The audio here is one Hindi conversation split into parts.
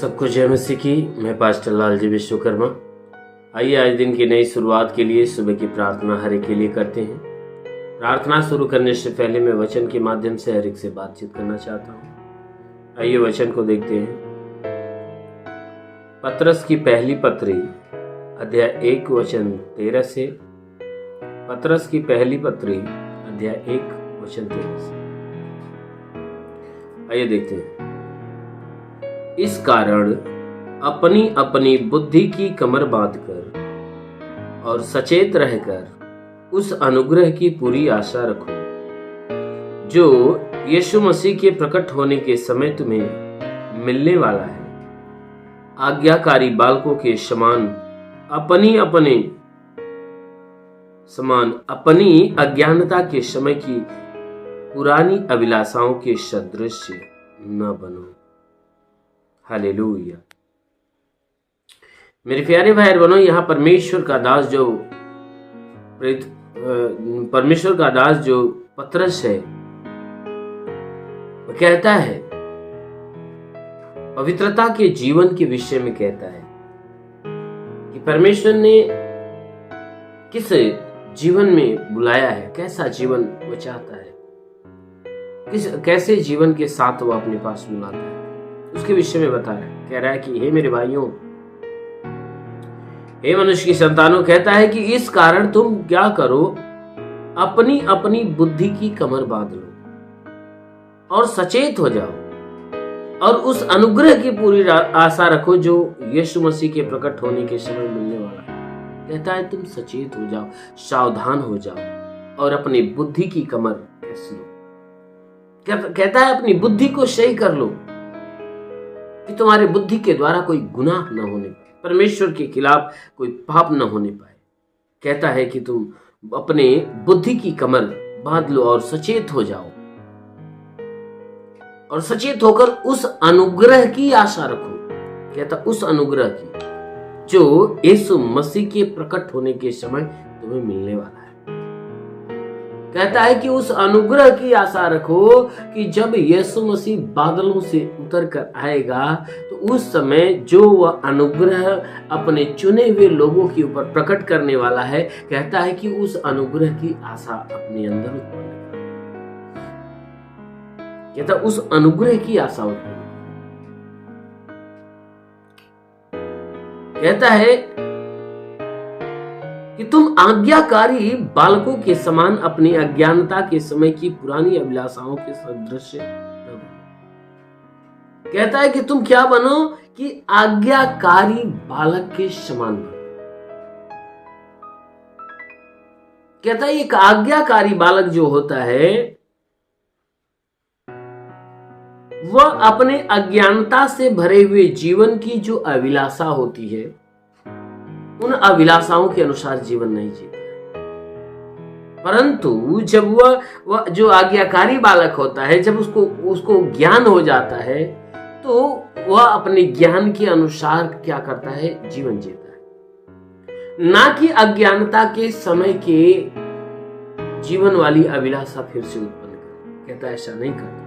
सबको जय मसीह की। मैं पास्टर लालजी विश्वकर्मा। आइए आज दिन की नई शुरुआत के लिए सुबह की प्रार्थना हर एक के लिए करते हैं। प्रार्थना शुरू करने से पहले मैं वचन के माध्यम से हर एक से बातचीत करना चाहता हूँ। आइए वचन को देखते हैं। पतरस की पहली पत्री अध्याय 1 वचन 13 से। पतरस की पहली पत्री अध्याय 1 वचन 13 से। आइए देखते हैं। इस कारण अपनी अपनी बुद्धि की कमर बांधकर और सचेत रहकर उस अनुग्रह की पूरी आशा रखो जो यीशु मसीह के प्रकट होने के समय तुम्हें मिलने वाला है। आज्ञाकारी बालकों के समान अपनी अज्ञानता के समय की पुरानी अभिलाषाओं के सदृश न बनो। हालेलुया। मेरे प्यारे भाई बहनों, यहाँ परमेश्वर का दास जो पतरस है वो कहता है, पवित्रता के जीवन के विषय में कहता है कि परमेश्वर ने किस जीवन में बुलाया है, कैसा जीवन वो चाहता है, कैसे जीवन के साथ वो अपने पास बुलाता है, उसके विषय में बता रहा है। कह रहा है कि हे मेरे भाइयों, हे मनुष्य की संतानों, कहता है कि इस कारण तुम क्या करो, अपनी अपनी बुद्धि की कमर बांध लो और सचेत हो जाओ और उस अनुग्रह की पूरी आशा रखो जो यीशु मसीह के प्रकट होने के समय मिलने वाला है। कहता है तुम सचेत हो जाओ, सावधान हो जाओ और अपनी बुद्धि की कमर कस लो। कहता है अपनी बुद्धि को सही कर लो कि तुम्हारे बुद्धि के द्वारा कोई गुनाह न होने पाए, परमेश्वर के खिलाफ कोई पाप न होने पाए। कहता है कि तुम अपने बुद्धि की कमर बांध लो और सचेत हो जाओ और सचेत होकर उस अनुग्रह की आशा रखो। कहता उस अनुग्रह की जो यीशु मसीह के प्रकट होने के समय तुम्हें मिलने वाला है। कहता है कि उस अनुग्रह की आशा रखो कि जब यीशु मसीह बादलों से उतर कर आएगा तो उस समय जो वह अनुग्रह अपने चुने हुए लोगों के ऊपर प्रकट करने वाला है, कहता है कि उस अनुग्रह की आशा अपने अंदर उत्पन्न कर। कहता उस अनुग्रह की आशा उत्पन्न। कहता है कि तुम आज्ञाकारी बालकों के समान अपनी अज्ञानता के समय की पुरानी अभिलाषाओं के सदृश न बनो। कहता है कि तुम क्या बनो कि आज्ञाकारी बालक के समान बनो। कहता है एक आज्ञाकारी बालक जो होता है वह अपने अज्ञानता से भरे हुए जीवन की जो अभिलाषा होती है उन अभिलाषाओं के अनुसार जीवन नहीं जीता, परंतु जब वह जो आज्ञाकारी बालक होता है, जब उसको ज्ञान हो जाता है तो वह अपने ज्ञान के अनुसार क्या करता है, जीवन जीता है, ना कि अज्ञानता के समय के जीवन वाली अभिलाषा फिर से उत्पन्न कर। कहता है ऐसा नहीं करता,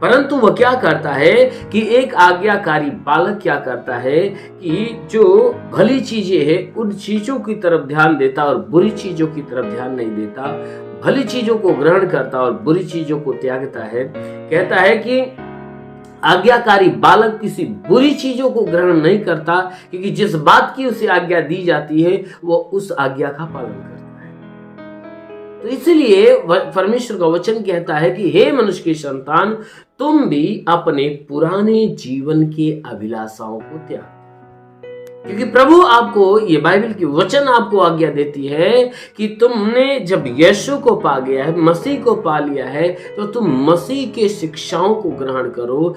परंतु वह क्या करता है कि एक आज्ञाकारी बालक क्या करता है कि जो भली चीजें हैं उन चीजों की तरफ ध्यान देता और बुरी चीजों की तरफ ध्यान नहीं देता, भली चीजों को ग्रहण करता और बुरी चीजों को त्यागता है। कहता है कि आज्ञाकारी बालक किसी बुरी चीजों को ग्रहण नहीं करता, क्योंकि जिस बात की उसे आज्ञा दी जाती है वो उस आज्ञा का पालन करता है। तो इसलिए परमेश्वर का वचन कहता है कि हे मनुष्य की संतान, तुम भी अपने पुराने जीवन के अभिलाषाओं को त्याग, क्योंकि प्रभु आपको, ये बाइबल की वचन आपको आज्ञा देती है कि तुमने जब यीशु को पा गया है, मसीह को पा लिया है, तो तुम मसीह के शिक्षाओं को ग्रहण करो,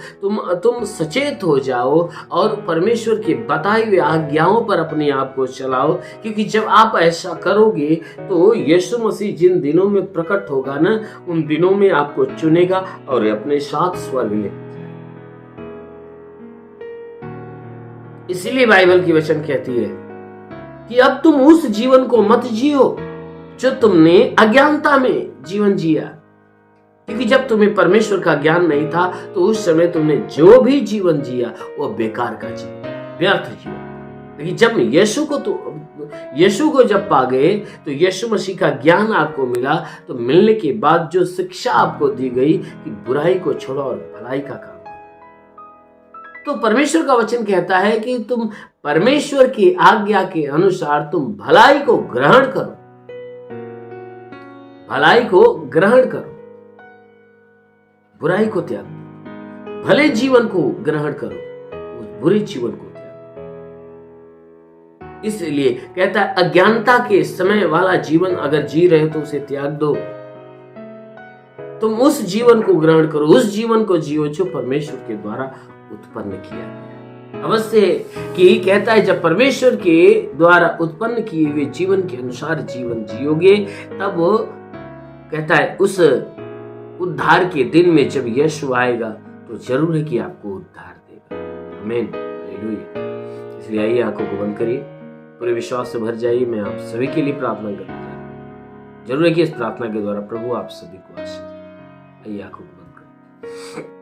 तुम सचेत हो जाओ और परमेश्वर के बताए हुए आज्ञाओं पर अपने आप को चलाओ। क्योंकि जब आप ऐसा करोगे तो यीशु मसीह जिन दिनों में प्रकट होगा ना, उन दिनों में आपको चुनेगा और अपने साथ स्वर्ग में। इसीलिए बाइबल की वचन कहती है कि अब तुम उस जीवन को मत जियो जो तुमने अज्ञानता में जीवन जिया। क्योंकि जब तुम्हें परमेश्वर का ज्ञान नहीं था तो उस समय तुमने जो भी जीवन जिया वो बेकार का जीवन, व्यर्थ जीवन। लेकिन जब यीशु को जब पा गए तो यीशु मसीह का ज्ञान आपको मिला, तो मिलने के बाद जो शिक्षा आपको दी गई कि बुराई को छोड़ो और भलाई का काम करो, तो परमेश्वर का वचन कहता है कि तुम परमेश्वर की आज्ञा के अनुसार तुम भलाई को ग्रहण करो, भलाई को ग्रहण करो, बुराई को त्याग दो, भले जीवन को ग्रहण करो, उस बुरे जीवन को त्याग। इसलिए कहता है अज्ञानता के समय वाला जीवन अगर जी रहे हो तो उसे त्याग दो, तुम उस जीवन को ग्रहण करो, उस जीवन को जियो जो परमेश्वर के द्वारा उत्पन्न किया गया। अवश्य कि कहता है जब परमेश्वर के द्वारा उत्पन्न किए हुए जीवन के अनुसार जीवन जियोगे, तब वो कहता है उस उद्धार के दिन में जब यीशु आएगा तो जरूर है कि आपको उद्धार देगा। आमीन, हालेलुया। इसलिए आइए आंखों को बंद करिए, पूरे विश्वास से भर जाइए। मैं आप सभी के लिए प्रार्थना करता हूं, जरूर है कि इस प्रार्थना के द्वारा प्रभु आप सभी को आशीष दे। आइए आंखों को बंद करिए।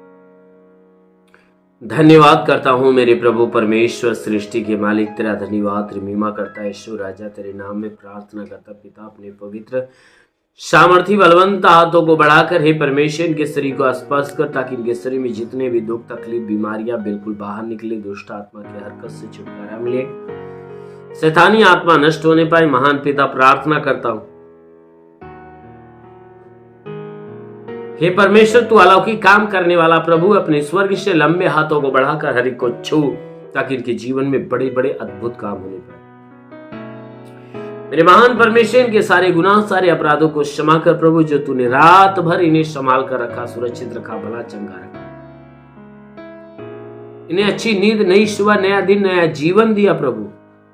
धन्यवाद करता हूं मेरे प्रभु परमेश्वर, सृष्टि के मालिक, तेरा धन्यवाद महिमा करता है ईश्वर राजा, तेरे नाम में प्रार्थना करता पिता, अपने पवित्र सामर्थी बलवंत हाथों को बढ़ाकर हे परमेश्वर इनके शरीर को स्पर्श कर, ताकि इनके शरीर में जितने भी दुख तकलीफ बीमारियां बिल्कुल बाहर निकले, दुष्ट आत्मा की हरकत से छुटकारा मिले, शैतानी आत्मा नष्ट होने पाए। महान पिता प्रार्थना करता हूं हे परमेश्वर तू अलौकिक काम करने वाला प्रभु, अपने स्वर्ग से लंबे हाथों को बढ़ाकर हर एक को छू, ताकि इनके जीवन में बड़े बड़े अद्भुत काम होने पाए। मेरे महान परमेश्वर इनके सारे गुनाह सारे अपराधों को क्षमा कर प्रभु, जो तूने रात भर इन्हें संभाल कर रखा, सुरक्षित रखा, भला चंगा रखा, इन्हें अच्छी नींद, नई सुबह, नया दिन, नया जीवन दिया प्रभु।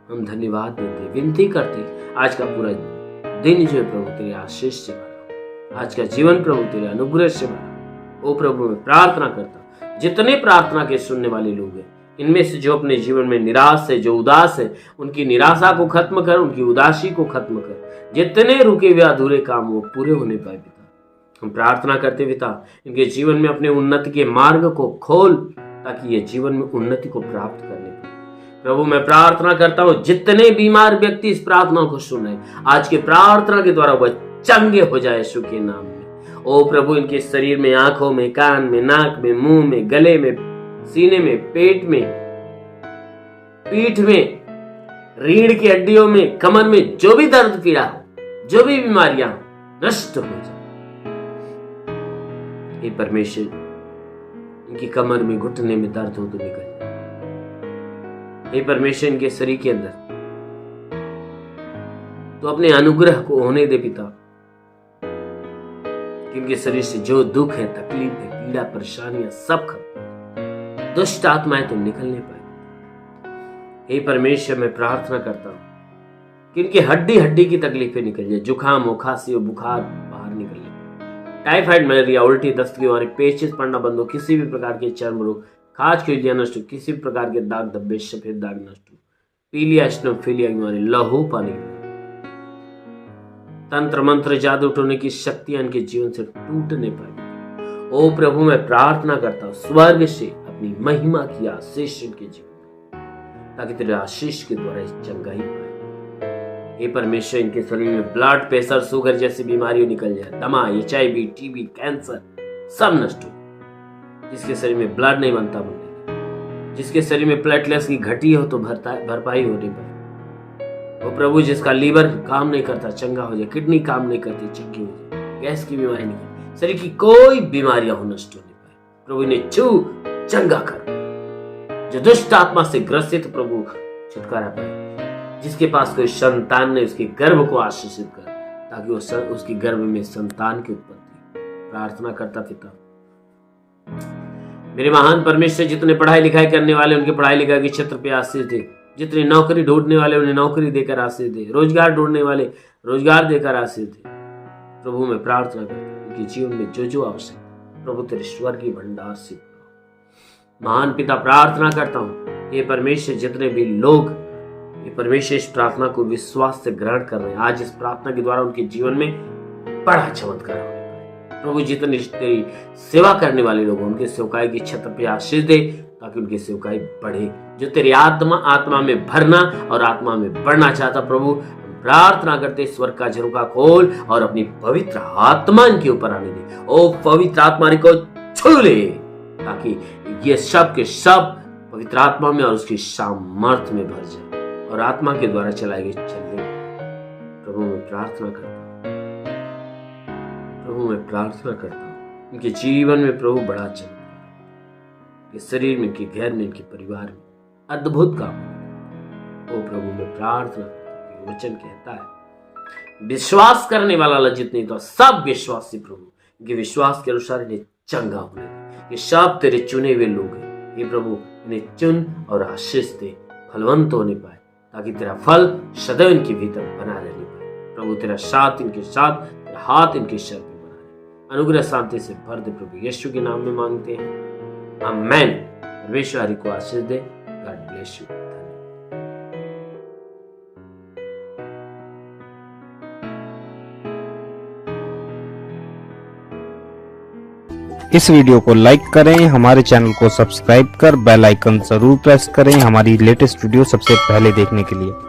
हम धन्यवाद देते, विनती करते आज का पूरा दिन जो है प्रभु तेरे आशीष से भरा, आज का जीवन प्रभु तेरे अनुग्रह से भरा। ओ प्रभु मैं प्रार्थना करता जितने प्रार्थना के सुनने वाले लोग हैं, इनमें से जो अपने जीवन में निराश है, जो उदास है, उनकी निराशा को खत्म कर, उनकी उदासी को खत्म कर, जितने रुके हुए अधूरे काम वो पूरे होने पाए पिता। हम प्रार्थना करते पिता इनके जीवन में अपने उन्नति के मार्ग को खोल, ताकि ये जीवन में उन्नति को प्राप्त करने पाए। प्रभु मैं प्रार्थना करता हूँ जितने बीमार व्यक्ति इस प्रार्थना को सुन रहे आज के प्रार्थना के द्वारा वह चंगे हो जाए यीशु के नाम में। ओ प्रभु इनके शरीर में, आंखों में, कान में, नाक में, मुंह में, गले में, सीने में, पेट में, पीठ में, रीढ़ की हड्डियों में, कमर में जो भी दर्द पीड़ा हो, जो भी बीमारियां नष्ट हो जाए। हे परमेश्वर इनकी कमर में, घुटने में दर्द हो तो निकल जाए। हे परमेश्वर इनके शरीर के अंदर तो अपने अनुग्रह को होने दे पिता, कि इनके शरीर से जो दुख है, तकलीफ है, पीड़ा, परेशानियां सब खत्म, दुष्ट आत्माएं तो निकलने पाए। हे परमेश्वर मैं प्रार्थना करता हूं कि इनकी हड्डी हड्डी की तकलीफें निकल जाए, जुकाम हो, खांसी हो, बुखार बाहर निकल जाए, टाइफाइड, मलेरिया, उल्टी, दस्त की बीमारी, पेचिश पड़ना बंद हो, किसी भी प्रकार के चर्म रोग, खाज की उलझियां नष्ट हो, किसी भी प्रकार के दाग धब्बे, सफेद दाग नष्ट हो, पीलिया, एस्नोफिलिया की बीमारी, लहू पानी, तंत्र मंत्र जादू टोने की शक्तियां इनके जीवन से टूटने पाए। ओ प्रभु मैं प्रार्थना करता हूं स्वर्ग से अपनी महिमा की आशीष इनके जीवन में, ताकि तेरे आशीष के द्वारा चंगाई पाए। हे परमेश्वर इनके शरीर में ब्लड प्रेशर, शुगर जैसी बीमारियां निकल जाए, दमा, HIV, TB, कैंसर सब नष्ट हो। जिसके शरीर में ब्लड नहीं बनता बनने, जिसके शरीर में प्लेटलेट्स की घटी हो तो भरपाई होने पाए। वो प्रभु जिसका लीवर काम नहीं करता चंगा हो जाए, किडनी काम नहीं करती चंगी हो जाए, गैस की बीमारी नहीं, शरीर की कोई बीमारियां हो नष्ट होने पाए। प्रभु इन्हें छू चंगा कर, जो दुष्ट आत्मा से ग्रसित प्रभु छुटकारा पाए। जिसके पास कोई संतान नहीं उसके गर्भ को आशीषित कर, ताकि वो उसकी गर्भ में संतान की उत्पत्ति। प्रार्थना करता पिता मेरे महान परमेश्वर, जितने पढ़ाई लिखाई करने वाले उनके पढ़ाई लिखाई के क्षेत्र पे आशीष दे, जितने नौकरी ढूंढने वाले उन्हें नौकरी देकर आशीष दे, रोजगार ढूंढने वाले रोजगार देकर आशीष दे। प्रभु मैं प्रार्थना करता हूं उनके जीवन में जो जो आवश्यक प्रभु तेरे स्वर्गीय भंडार से। महान पिता प्रार्थना करता हूं ये परमेश्वर जितने भी लोग ये परमेश्वर इस प्रार्थना को विश्वास से ग्रहण कर रहे हैं, आज इस प्रार्थना के द्वारा उनके जीवन में बड़ा चमत्कार होने पाए। प्रभु जितने तेरी सेवा करने वाले लोग उनके सेवकाई की छत पे आशीष दे, ताकि उनकी सेवकाई बढ़े। जो तेरी आत्मा में भरना और आत्मा में बढ़ना चाहता प्रभु, प्रार्थना करते स्वर्ग का झरोखा खोल और अपनी पवित्र आत्मा इनके ऊपर आने दे। ओ पवित्र आत्मा को छू ले, ताकि ये सब के सब पवित्र आत्मा में और उसकी सामर्थ्य में भर जाए और आत्मा के द्वारा चलाए गए चलने। प्रभु मैं प्रार्थना करता हूँ, प्रभु मैं प्रार्थना करता हूँ इनके जीवन में प्रभु बड़ा चमत्कार, इनके शरीर में, इनके घर में, इनके परिवार में अद्भुत काम। ओ प्रभु मैं प्रार्थना करता हूँ, वचन कहता है विश्वास करने वाला लज्जित नहीं तो सब विश्वासी प्रभु इनके विश्वास के अनुसार इन्हें चंगा होने दे। ये सब तेरे चुने हुए लोग हैं, ये प्रभु इन्हें चुन और आशीष दे, फलवंत होने पाए, ताकि तेरा फल सदैव इनके भीतर बना रहने पाए। प्रभु तेरा साथ इनके साथ, तेरा हाथ इनके सर पे बना रहे। अनुग्रह शांति से भर दे प्रभु, यीशु के नाम में मांगते हैं, आमेन। परमेश्वर हरि को आशीष दे। God bless you. इस वीडियो को लाइक करें, हमारे चैनल को सब्सक्राइब कर बेल आइकन जरूर प्रेस करें हमारी लेटेस्ट वीडियो सबसे पहले देखने के लिए।